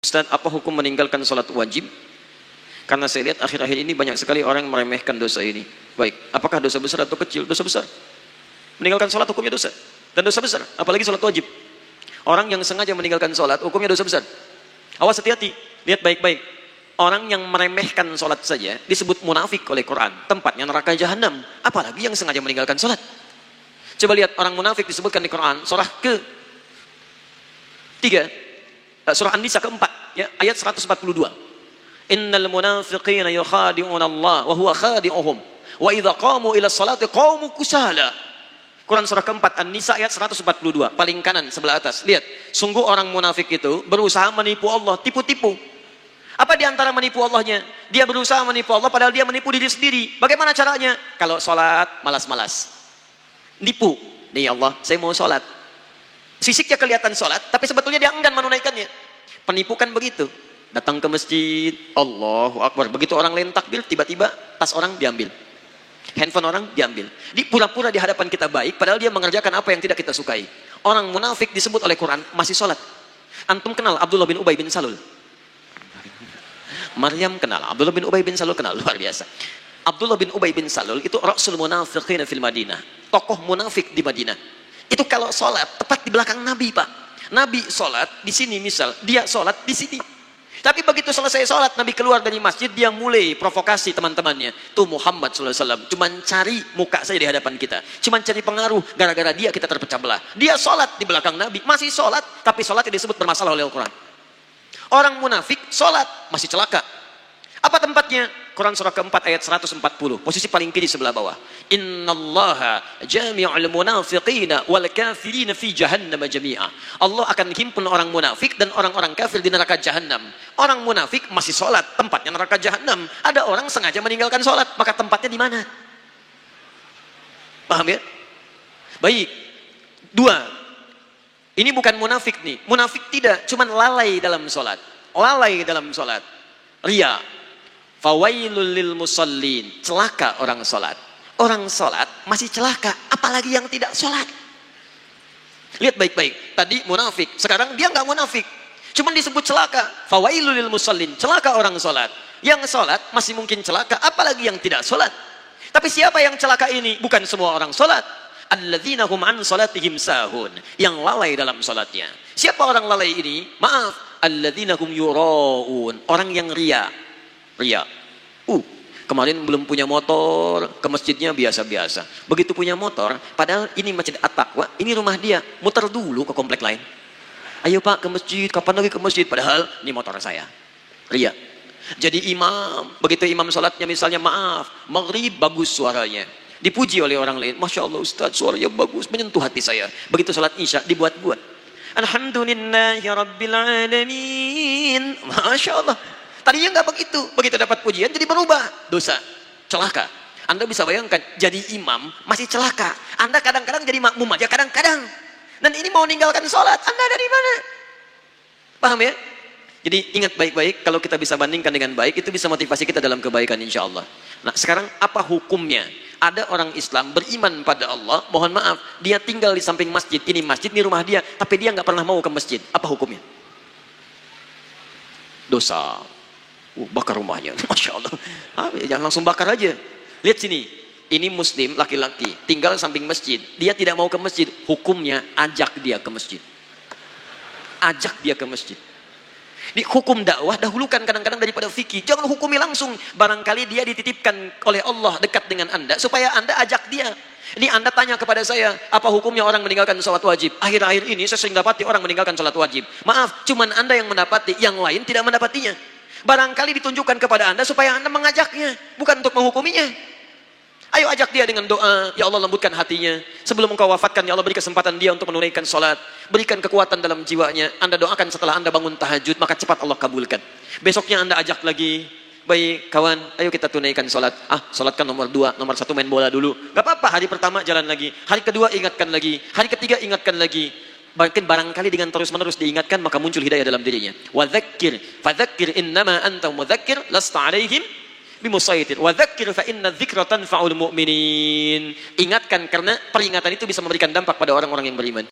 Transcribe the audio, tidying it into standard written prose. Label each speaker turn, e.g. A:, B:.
A: Ustaz, apa hukum meninggalkan sholat wajib? Karena saya lihat akhir-akhir ini banyak sekali orang yang meremehkan dosa ini. Baik, apakah dosa besar atau kecil? Dosa besar. Meninggalkan sholat hukumnya dosa. Dan dosa besar, apalagi sholat wajib. Orang yang sengaja meninggalkan sholat hukumnya dosa besar. Awas, hati-hati, lihat baik-baik. Orang yang meremehkan sholat saja disebut munafik oleh Quran. Tempatnya neraka jahanam. Apalagi yang sengaja meninggalkan sholat. Coba lihat orang munafik disebutkan di Quran. Surah Surah An-Nisa keempat, ya, ayat 142. Innal munafiqina yukhadi'una Allah wa huwa khadi'uhum wa idza qamu ila sholati qamu kusala. Quran surah keempat An-Nisa ayat 142, paling kanan sebelah atas. Lihat, sungguh orang munafik itu berusaha menipu Allah, tipu-tipu. Apa di antara menipu Allahnya? Dia berusaha menipu Allah padahal dia menipu diri sendiri. Bagaimana caranya? Kalau sholat malas-malas. Nipu. Nih Allah, saya mau sholat. Fisiknya kelihatan sholat, tapi sebetulnya dia enggan menunaikannya. Penipu kan begitu. Datang ke masjid, Allahu Akbar. Begitu orang lain takbir, tiba-tiba tas orang diambil. Handphone orang diambil. Di pura-pura di hadapan kita baik, padahal dia mengerjakan apa yang tidak kita sukai. Orang munafik disebut oleh Quran masih sholat. Antum kenal Abdullah bin Ubay bin Salul? Maryam kenal, Abdullah bin Ubay bin Salul kenal, luar biasa. Abdullah bin Ubay bin Salul itu Rasul Munafiqin fil Madinah, tokoh munafik di Madinah. Itu kalau sholat tepat di belakang Nabi, Pak. Nabi sholat di sini, misal dia sholat di sini. Tapi begitu selesai sholat, Nabi keluar dari masjid, dia mulai provokasi teman-temannya. Tuh Muhammad SAW cuman cari muka saja di hadapan kita, cuman cari pengaruh. Gara-gara dia kita terpecah belah. Dia sholat di belakang Nabi, masih sholat, tapi sholatnya disebut bermasalah oleh Al-Quran. Orang munafik sholat masih celaka. Apa tempatnya? Quran surah keempat ayat 140, posisi paling kiri sebelah bawah. Innallaha jami'ul munafiqina wal kafirina fi jahannam jami'a. Allah akan himpun orang munafik dan orang-orang kafir di neraka jahanam. Orang munafik masih sholat, tempatnya neraka jahanam. Ada orang sengaja meninggalkan sholat, maka tempatnya di mana? Paham ya? Baik. Dua. Ini bukan munafik nih. Munafik tidak, cuman lalai dalam sholat. Lalai dalam sholat. Ria. Fawailul lil musallin, celaka orang sholat. Orang sholat masih celaka, apalagi yang tidak sholat. Lihat baik-baik, tadi munafik, sekarang dia nggak munafik, cuman disebut celaka. Fawailul lil musallin, celaka orang sholat. Yang sholat masih mungkin celaka, apalagi yang tidak sholat. Tapi siapa yang celaka ini? Bukan semua orang sholat. Alladzina hum an sholatihim sahun, yang lalai dalam sholatnya. Siapa orang lalai ini? Maaf, alladzina hum yuraun, orang yang ria. Kemarin belum punya motor, ke masjidnya biasa-biasa. Begitu punya motor, padahal ini masjid At-Taqwa, ini rumah dia, muter dulu ke komplek lain. Ayo Pak ke masjid, kapan lagi ke masjid? Padahal ini motor saya. Ria. Jadi imam, begitu imam sholatnya misalnya maaf, maghrib bagus suaranya. Dipuji oleh orang lain, Masya Allah Ustaz, suaranya bagus, menyentuh hati saya. Begitu sholat isya, dibuat-buat. Alhamdulillahi Rabbil Alamin. Masya Allah. Tadinya nggak begitu, begitu dapat pujian jadi berubah, dosa, celaka. Anda bisa bayangkan, jadi imam masih celaka. Anda kadang-kadang jadi makmum aja, kadang-kadang. Dan ini mau meninggalkan sholat, Anda dari mana? Paham ya? Jadi ingat baik-baik, kalau kita bisa bandingkan dengan baik, itu bisa motivasi kita dalam kebaikan insya Allah. Nah sekarang apa hukumnya? Ada orang Islam beriman pada Allah, mohon maaf, dia tinggal di samping masjid, ini rumah dia, tapi dia nggak pernah mau ke masjid. Apa hukumnya? Dosa. Bakar rumahnya, Masya Allah. Jangan langsung bakar aja. Lihat sini, ini muslim laki-laki tinggal samping masjid, dia tidak mau ke masjid. Hukumnya ajak dia ke masjid. Ajak dia ke masjid. Di hukum dakwah dahulukan kadang-kadang daripada fikih. Jangan hukumi langsung. Barangkali dia dititipkan oleh Allah dekat dengan Anda supaya Anda ajak dia. Ini Anda tanya kepada saya, apa hukumnya orang meninggalkan sholat wajib? Akhir-akhir ini saya sering dapati orang meninggalkan sholat wajib. Maaf, cuman Anda yang mendapati, yang lain tidak mendapatinya. Barangkali ditunjukkan kepada Anda supaya Anda mengajaknya, bukan untuk menghukuminya. Ayo ajak dia dengan doa, ya Allah lembutkan hatinya. Sebelum engkau wafatkan, ya Allah beri kesempatan dia untuk menunaikan sholat. Berikan kekuatan dalam jiwanya. Anda doakan setelah Anda bangun tahajud, maka cepat Allah kabulkan. Besoknya Anda ajak lagi. Baik kawan, ayo kita tunaikan sholat. Sholat kan nomor 2, nomor 1 main bola dulu. Gak apa-apa, hari pertama jalan lagi. Hari kedua ingatkan lagi. Hari ketiga ingatkan lagi. Bahkan barangkali dengan terus-menerus diingatkan, maka muncul hidayah dalam dirinya. Wa dzakir, fadzakir innama anta mudzakir lasta 'alaihim bimusaitir. Wa dzakir fa inna dzikra tanfa'ul mu'minin. Ingatkan karena peringatan itu bisa memberikan dampak pada orang-orang yang beriman.